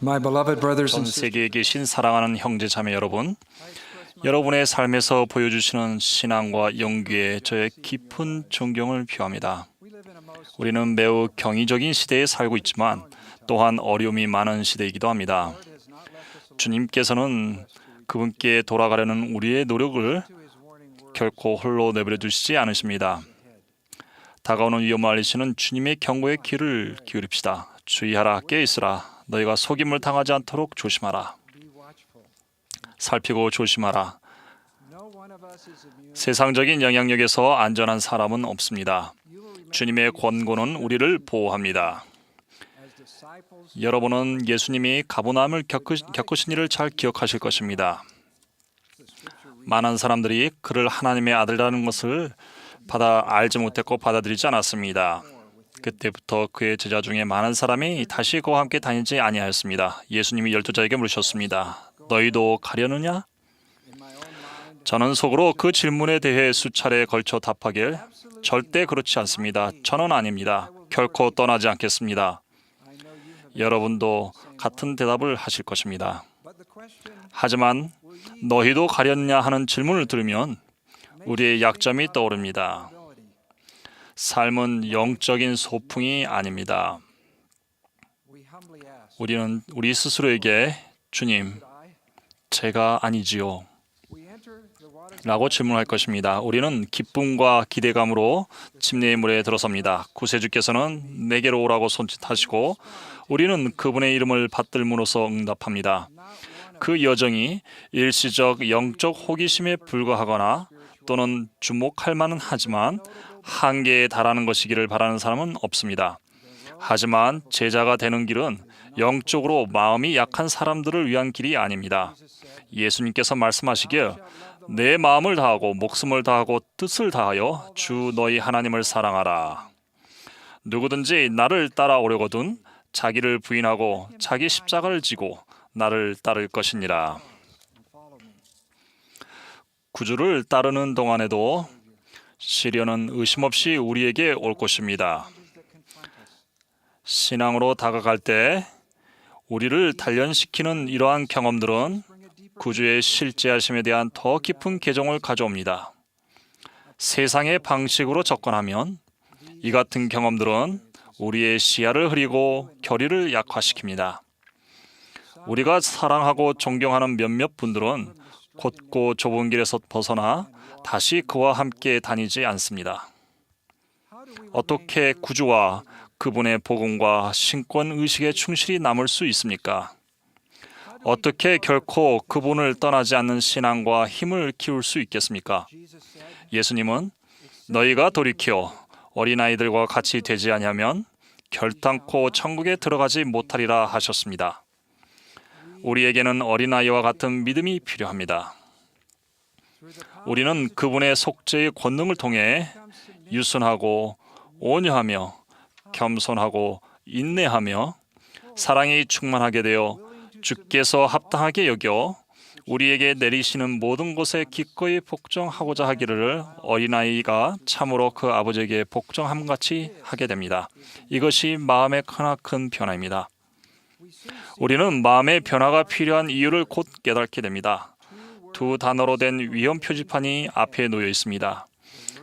My beloved brothers 전 and sisters, 세계에 계신 사랑하는 형제 자매 여러분, 여러분의 삶에서 보여주시는 신앙과 용기에 저의 깊은 존경을 표합니다. 우리는 매우 경이적인 시대에 살고 있지만 또한 어려움이 많은 시대이기도 합니다. 주님께서는 그분께 돌아가려는 우리의 노력을 결코 홀로 내버려 두시지 않으십니다. 다가오는 위험을 알리시는 주님의 경고에 귀를 기울입시다. 주의하라, 깨어있으라. 너희가 속임을 당하지 않도록 조심하라. 살피고 조심하라. 세상적인 영향력에서 안전한 사람은 없습니다. 주님의 권고는 우리를 보호합니다. 여러분은 예수님이 가버나움을 겪으신 일을 잘 기억하실 것입니다. 많은 사람들이 그를 하나님의 아들이라는 것을 알지 못했고 받아들이지 않았습니다. 그때부터 그의 제자 중에 많은 사람이 다시 그와 함께 다니지 아니하였습니다. 예수님이 12자에게 물으셨습니다. 너희도 가려느냐? 저는 속으로 그 질문에 대해 수차례 걸쳐 답하길 절대 그렇지 않습니다. 저는 아닙니다. 결코 떠나지 않겠습니다. 여러분도 같은 대답을 하실 것입니다. 하지만 너희도 가려느냐 하는 질문을 들으면 우리의 약점이 떠오릅니다. 삶은 영적인 소풍이 아닙니다. 우리는 우리 스스로에게 주님, 제가 아니지요? 라고 질문할 것입니다. 우리는 기쁨과 기대감으로 침례의 물에 들어섭니다. 구세주께서는 내게로 오라고 손짓하시고 우리는 그분의 이름을 받들므로써 응답합니다. 그 여정이 일시적 영적 호기심에 불과하거나 또는 주목할 만은 하지만 한계에 달하는 것이기를 바라는 사람은 없습니다. 하지만 제자가 되는 길은 영적으로 마음이 약한 사람들을 위한 길이 아닙니다. 예수님께서 말씀하시길 내 마음을 다하고 목숨을 다하고 뜻을 다하여 주 너희 하나님을 사랑하라. 누구든지 나를 따라오려거든 자기를 부인하고 자기 십자가를 지고 나를 따를 것이니라. 구주를 따르는 동안에도 시련은 의심 없이 우리에게 올 것입니다. 신앙으로 다가갈 때 우리를 단련시키는 이러한 경험들은 구주의 실제하심에 대한 더 깊은 개종을 가져옵니다. 세상의 방식으로 접근하면 이 같은 경험들은 우리의 시야를 흐리고 결의를 약화시킵니다. 우리가 사랑하고 존경하는 몇몇 분들은 곧고 좁은 길에서 벗어나 다시 그와 함께 다니지 않습니다. 어떻게 구주와 그분의 복음과 신권 의식에 충실히 남을 수 있습니까? 어떻게 결코 그분을 떠나지 않는 신앙과 힘을 키울 수 있겠습니까? 예수님은 너희가 돌이켜 어린아이들과 같이 되지 아니하면 결단코 천국에 들어가지 못하리라 하셨습니다. 우리에게는 어린아이와 같은 믿음이 필요합니다. 우리는 그분의 속죄의 권능을 통해 유순하고 온유하며 겸손하고 인내하며 사랑이 충만하게 되어 주께서 합당하게 여겨 우리에게 내리시는 모든 것에 기꺼이 복종하고자 하기를 어린아이가 참으로 그 아버지에게 복종함같이 하게 됩니다. 이것이 마음의 크나큰 변화입니다. 우리는 마음의 변화가 필요한 이유를 곧 깨닫게 됩니다. 두 단어로 된 위험 표지판이 앞에 놓여 있습니다.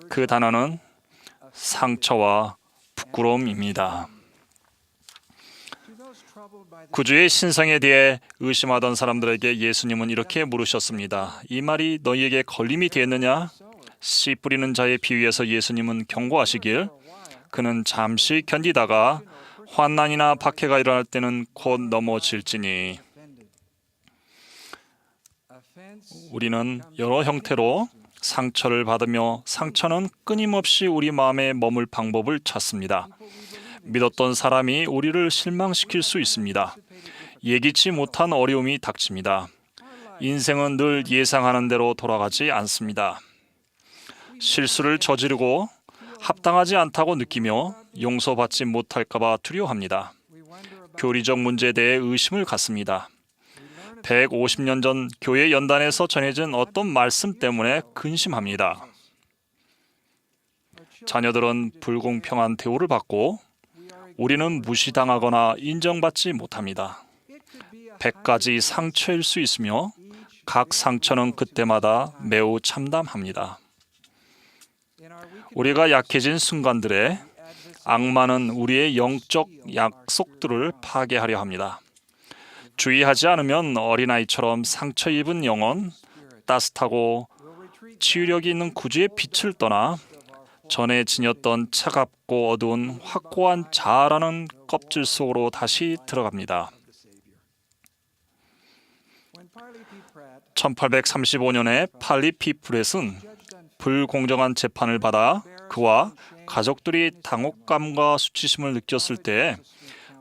그 단어는 상처와 부끄러움입니다. 구주의 신성에 대해 의심하던 사람들에게 예수님은 이렇게 물으셨습니다. 이 말이 너희에게 걸림이 되었느냐? 씨 뿌리는 자의 비유에서 예수님은 경고하시길 그는 잠시 견디다가 환난이나 박해가 일어날 때는 곧 넘어질지니. 우리는 여러 형태로 상처를 받으며 상처는 끊임없이 우리 마음에 머물 방법을 찾습니다. 믿었던 사람이 우리를 실망시킬 수 있습니다. 예기치 못한 어려움이 닥칩니다. 인생은 늘 예상하는 대로 돌아가지 않습니다. 실수를 저지르고 합당하지 않다고 느끼며 용서받지 못할까 봐 두려워합니다. 교리적 문제에 대해 의심을 갖습니다. 150년 전 교회 연단에서 전해진 어떤 말씀 때문에 근심합니다. 자녀들은 불공평한 대우를 받고 우리는 무시당하거나 인정받지 못합니다. 100가지 상처일 수 있으며 각 상처는 그때마다 매우 참담합니다. 우리가 약해진 순간들에 악마는 우리의 영적 약속들을 파괴하려 합니다. 주의하지 않으면 어린아이처럼 상처 입은 영혼, 따뜻하고 치유력이 있는 구주의 빛을 떠나 전에 지녔던 차갑고 어두운 확고한 자아라는 껍질 속으로 다시 들어갑니다. 1835년에 팔리 피 프렛은 불공정한 재판을 받아 그와 가족들이 당혹감과 수치심을 느꼈을 때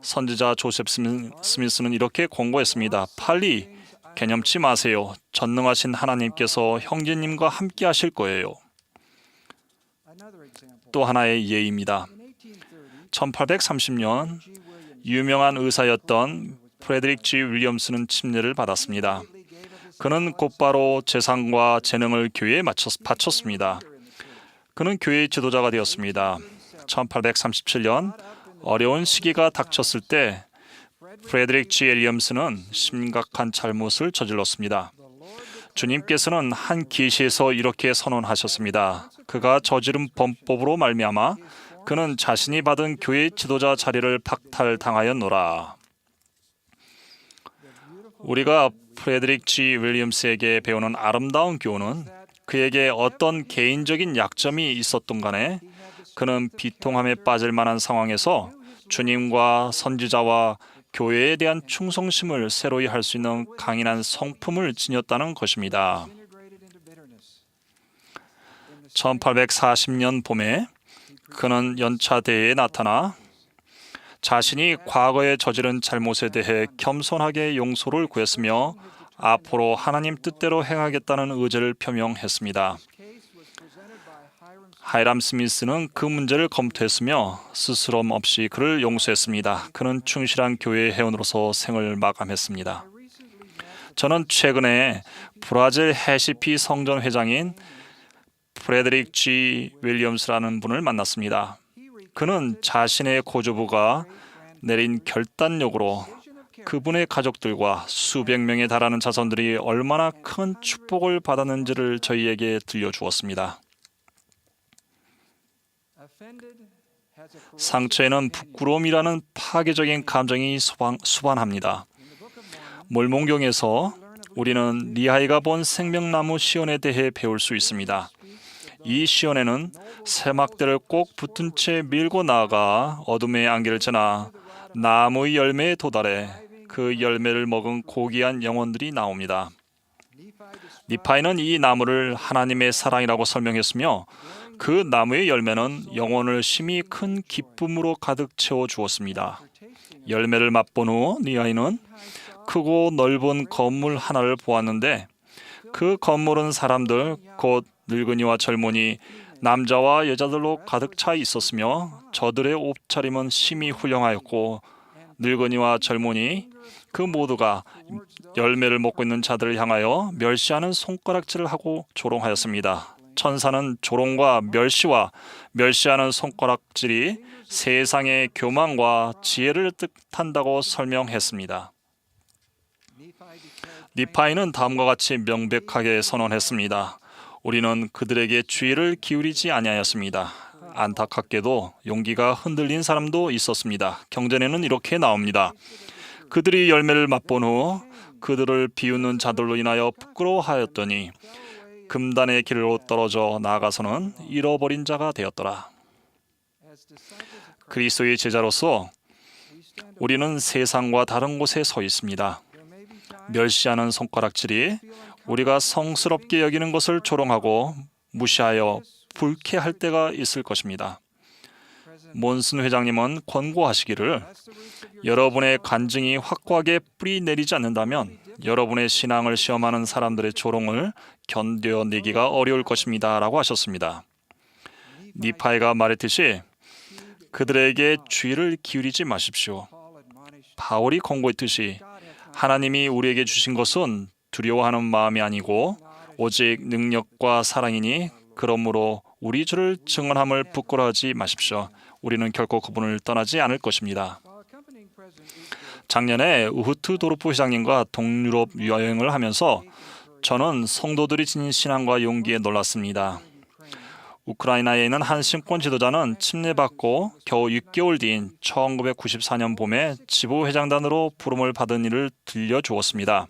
선지자 조셉 스미스는 이렇게 권고했습니다. 팔리, 개념치 마세요. 전능하신 하나님께서 형제님과 함께 하실 거예요. 또 하나의 예입니다. 1830년 유명한 의사였던 프레드릭 G. 윌리엄스는 침례를 받았습니다. 그는 곧바로 재산과 재능을 교회에 바쳤습니다. 그는 교회의 지도자가 되었습니다. 1837년 어려운 시기가 닥쳤을 때 프레드릭 G. 윌리엄스는 심각한 잘못을 저질렀습니다. 주님께서는 한 계시에서 이렇게 선언하셨습니다. 그가 저지른 범법으로 말미암아 그는 자신이 받은 교회 지도자 자리를 박탈당하였노라. 우리가 프레드릭 G. 윌리엄스에게 배우는 아름다운 교훈은 그에게 어떤 개인적인 약점이 있었던 간에 그는 비통함에 빠질 만한 상황에서 주님과 선지자와 교회에 대한 충성심을 새로이 할 수 있는 강인한 성품을 지녔다는 것입니다. 1840년 봄에 그는 연차 대회에 나타나 자신이 과거에 저지른 잘못에 대해 겸손하게 용서를 구했으며 앞으로 하나님 뜻대로 행하겠다는 의지를 표명했습니다. 하이람 스미스는 그 문제를 검토했으며 스스럼 없이 그를 용서했습니다. 그는 충실한 교회 회원으로서 생을 마감했습니다. 저는 최근에 브라질 해시피 성전 회장인 프레드릭 G. 윌리엄스라는 분을 만났습니다. 그는 자신의 고조부가 내린 결단력으로 그분의 가족들과 수백 명에 달하는 자손들이 얼마나 큰 축복을 받았는지를 저희에게 들려주었습니다. 상처에는 부끄러움이라는 파괴적인 감정이 수반합니다. 몰몬경에서 우리는 리하이가 본 생명나무 시온에 대해 배울 수 있습니다. 이 시온에는 세막대를 꼭 붙은 채 밀고 나아가 어둠의 안개를 지나 나무의 열매에 도달해 그 열매를 먹은 고귀한 영혼들이 나옵니다. 니파이는 이 나무를 하나님의 사랑이라고 설명했으며 그 나무의 열매는 영혼을 심히 큰 기쁨으로 가득 채워 주었습니다. 열매를 맛본 후 니파이는 크고 넓은 건물 하나를 보았는데 그 건물은 사람들, 곧 늙은이와 젊은이, 남자와 여자들로 가득 차 있었으며 저들의 옷차림은 심히 훌륭하였고 늙은이와 젊은이 그 모두가 열매를 먹고 있는 자들을 향하여 멸시하는 손가락질을 하고 조롱하였습니다. 천사는 조롱과 멸시와 멸시하는 손가락질이 세상의 교만과 지혜를 뜻한다고 설명했습니다. 니파이는 다음과 같이 명백하게 선언했습니다. 우리는 그들에게 주의를 기울이지 아니하였습니다. 안타깝게도 용기가 흔들린 사람도 있었습니다. 경전에는 이렇게 나옵니다. 그들이 열매를 맛본 후 그들을 비웃는 자들로 인하여 부끄러워하였더니 금단의 길로 떨어져 나아가서는 잃어버린 자가 되었더라. 그리스도의 제자로서 우리는 세상과 다른 곳에 서 있습니다. 멸시하는 손가락질이 우리가 성스럽게 여기는 것을 조롱하고 무시하여 불쾌할 때가 있을 것입니다. 몬슨 회장님은 권고하시기를 여러분의 간증이 확고하게 뿌리 내리지 않는다면 여러분의 신앙을 시험하는 사람들의 조롱을 견뎌내기가 어려울 것입니다 라고 하셨습니다. 니파이가 말했듯이 그들에게 주의를 기울이지 마십시오. 바울이 권고했듯이 하나님이 우리에게 주신 것은 두려워하는 마음이 아니고 오직 능력과 사랑이니 그러므로 우리 주를 증언함을 부끄러워하지 마십시오. 우리는 결코 그분을 떠나지 않을 것입니다. 작년에 우흐트도르프 회장님과 동유럽 여행을 하면서 저는 성도들이 지닌 신앙과 용기에 놀랐습니다. 우크라이나에 있는 한 신권 지도자는 침례받고 겨우 6개월 뒤인 1994년 봄에 지부회장단으로 부름을 받은 일을 들려주었습니다.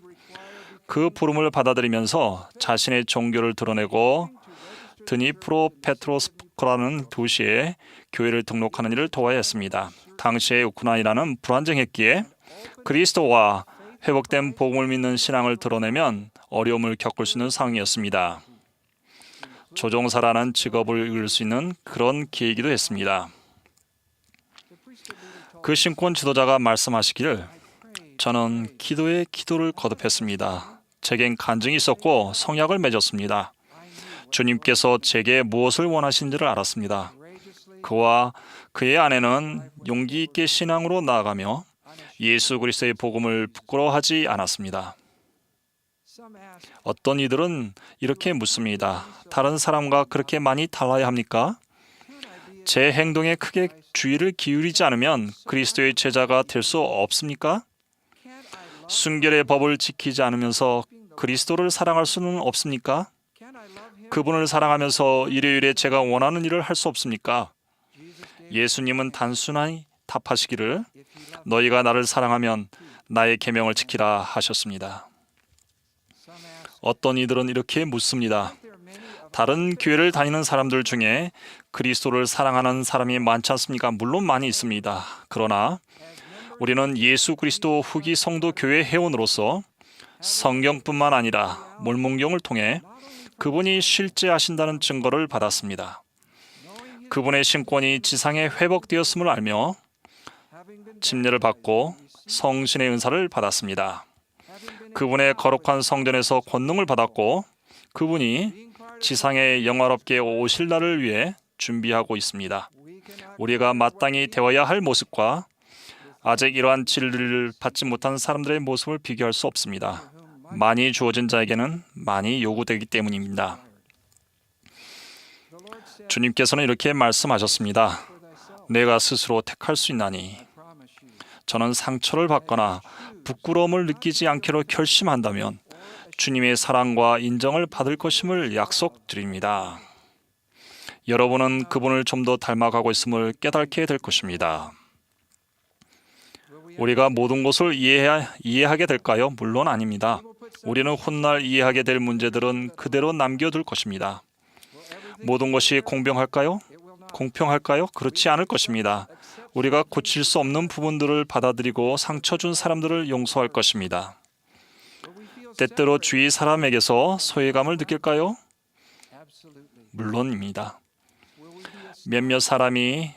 그 부름을 받아들이면서 자신의 종교를 드러내고 드니프로페트로스크라는 도시에 교회를 등록하는 일을 도와야 했습니다. 당시에 우크라이나는 불안정했기에 그리스도와 회복된 복음을 믿는 신앙을 드러내면 어려움을 겪을 수 있는 상황이었습니다. 조종사라는 직업을 이룰 수 있는 그런 기회이기도 했습니다. 그 신권 지도자가 말씀하시기를 저는 기도에 기도를 거듭했습니다. 제겐 간증이 있었고 성약을 맺었습니다. 주님께서 제게 무엇을 원하신지를 알았습니다. 그와 그의 아내는 용기 있게 신앙으로 나아가며 예수 그리스도의 복음을 부끄러워하지 않았습니다. 어떤 이들은 이렇게 묻습니다. 다른 사람과 그렇게 많이 달라야 합니까? 제 행동에 크게 주의를 기울이지 않으면 그리스도의 제자가 될 수 없습니까? 순결의 법을 지키지 않으면서 그리스도를 사랑할 수는 없습니까? 그분을 사랑하면서 일요일에 제가 원하는 일을 할 수 없습니까? 예수님은 단순히 답하시기를 너희가 나를 사랑하면 나의 계명을 지키라 하셨습니다. 어떤 이들은 이렇게 묻습니다. 다른 교회를 다니는 사람들 중에 그리스도를 사랑하는 사람이 많지 않습니까? 물론 많이 있습니다. 그러나 우리는 예수 그리스도 후기 성도 교회 회원으로서 성경뿐만 아니라 몰몬경을 통해 그분이 실제 하신다는 증거를 받았습니다. 그분의 신권이 지상에 회복되었음을 알며 침례를 받고 성신의 은사를 받았습니다. 그분의 거룩한 성전에서 권능을 받았고 그분이 지상에 영화롭게 오실 날을 위해 준비하고 있습니다. 우리가 마땅히 되어야 할 모습과 아직 이러한 진리를 받지 못한 사람들의 모습을 비교할 수 없습니다. 많이 주어진 자에게는 많이 요구되기 때문입니다. 주님께서는 이렇게 말씀하셨습니다. 내가 스스로 택할 수 있나니 저는 상처를 받거나 부끄러움을 느끼지 않기로 결심한다면 주님의 사랑과 인정을 받을 것임을 약속드립니다. 여러분은 그분을 좀 더 닮아가고 있음을 깨닫게 될 것입니다. 우리가 모든 것을 이해하게 될까요? 물론 아닙니다. 우리는 훗날 이해하게 될 문제들은 그대로 남겨둘 것입니다. 모든 것이 공평할까요? 그렇지 않을 것입니다. 우리가 고칠 수 없는 부분들을 받아들이고 상처 준 사람들을 용서할 것입니다. 때때로 주위 사람에게서 소외감을 느낄까요? 물론입니다. 몇몇 사람이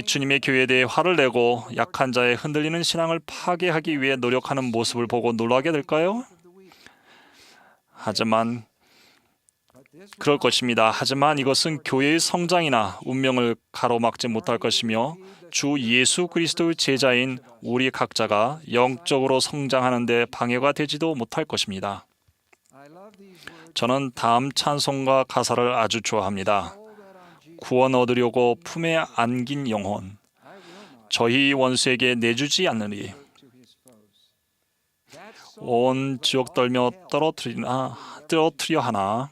주님의 교회에 대해 화를 내고 약한 자의 흔들리는 신앙을 파괴하기 위해 노력하는 모습을 보고 놀라게 될까요? 그럴 것입니다. 하지만 이것은 교회의 성장이나 운명을 가로막지 못할 것이며 주 예수 그리스도의 제자인 우리 각자가 영적으로 성장하는 데 방해가 되지도 못할 것입니다. 저는 다음 찬송가 가사를 아주 좋아합니다. 구원 얻으려고 품에 안긴 영혼 저희 원수에게 내주지 않으리 온 지옥 떨며 떨어뜨려 하나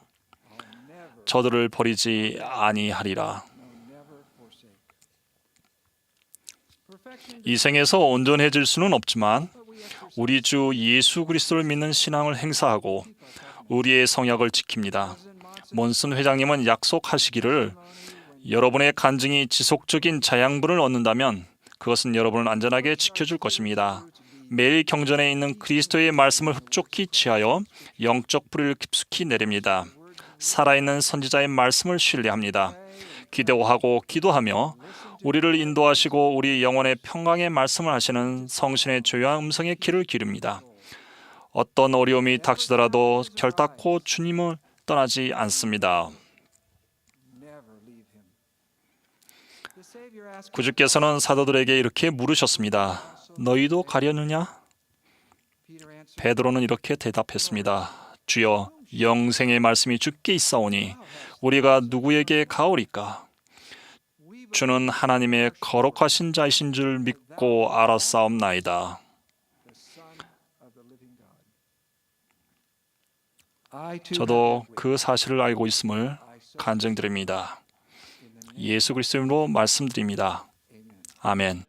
저들을 버리지 아니하리라. 이 생에서 온전해질 수는 없지만 우리 주 예수 그리스도를 믿는 신앙을 행사하고 우리의 성약을 지킵니다. 몬슨 회장님은 약속하시기를 여러분의 간증이 지속적인 자양분을 얻는다면 그것은 여러분을 안전하게 지켜줄 것입니다. 매일 경전에 있는 그리스도의 말씀을 흡족히 취하여 영적 뿌리를 깊숙이 내립니다. 살아있는 선지자의 말씀을 신뢰합니다. 기도하고 기도하며 우리를 인도하시고 우리 영혼의 평강의 말씀을 하시는 성신의 조용한 음성에 귀를 기릅니다. 어떤 어려움이 닥치더라도 결단코 주님을 떠나지 않습니다. 구주께서는 사도들에게 이렇게 물으셨습니다. 너희도 가려느냐? 베드로는 이렇게 대답했습니다. 주여, 영생의 말씀이 주께 있사오니 우리가 누구에게 가오리까? 주는 하나님의 거룩하신 자이신 줄 믿고 알았사옵나이다. 저도 그 사실을 알고 있음을 간증드립니다. 예수 그리스도 이름으로 말씀드립니다. 아멘.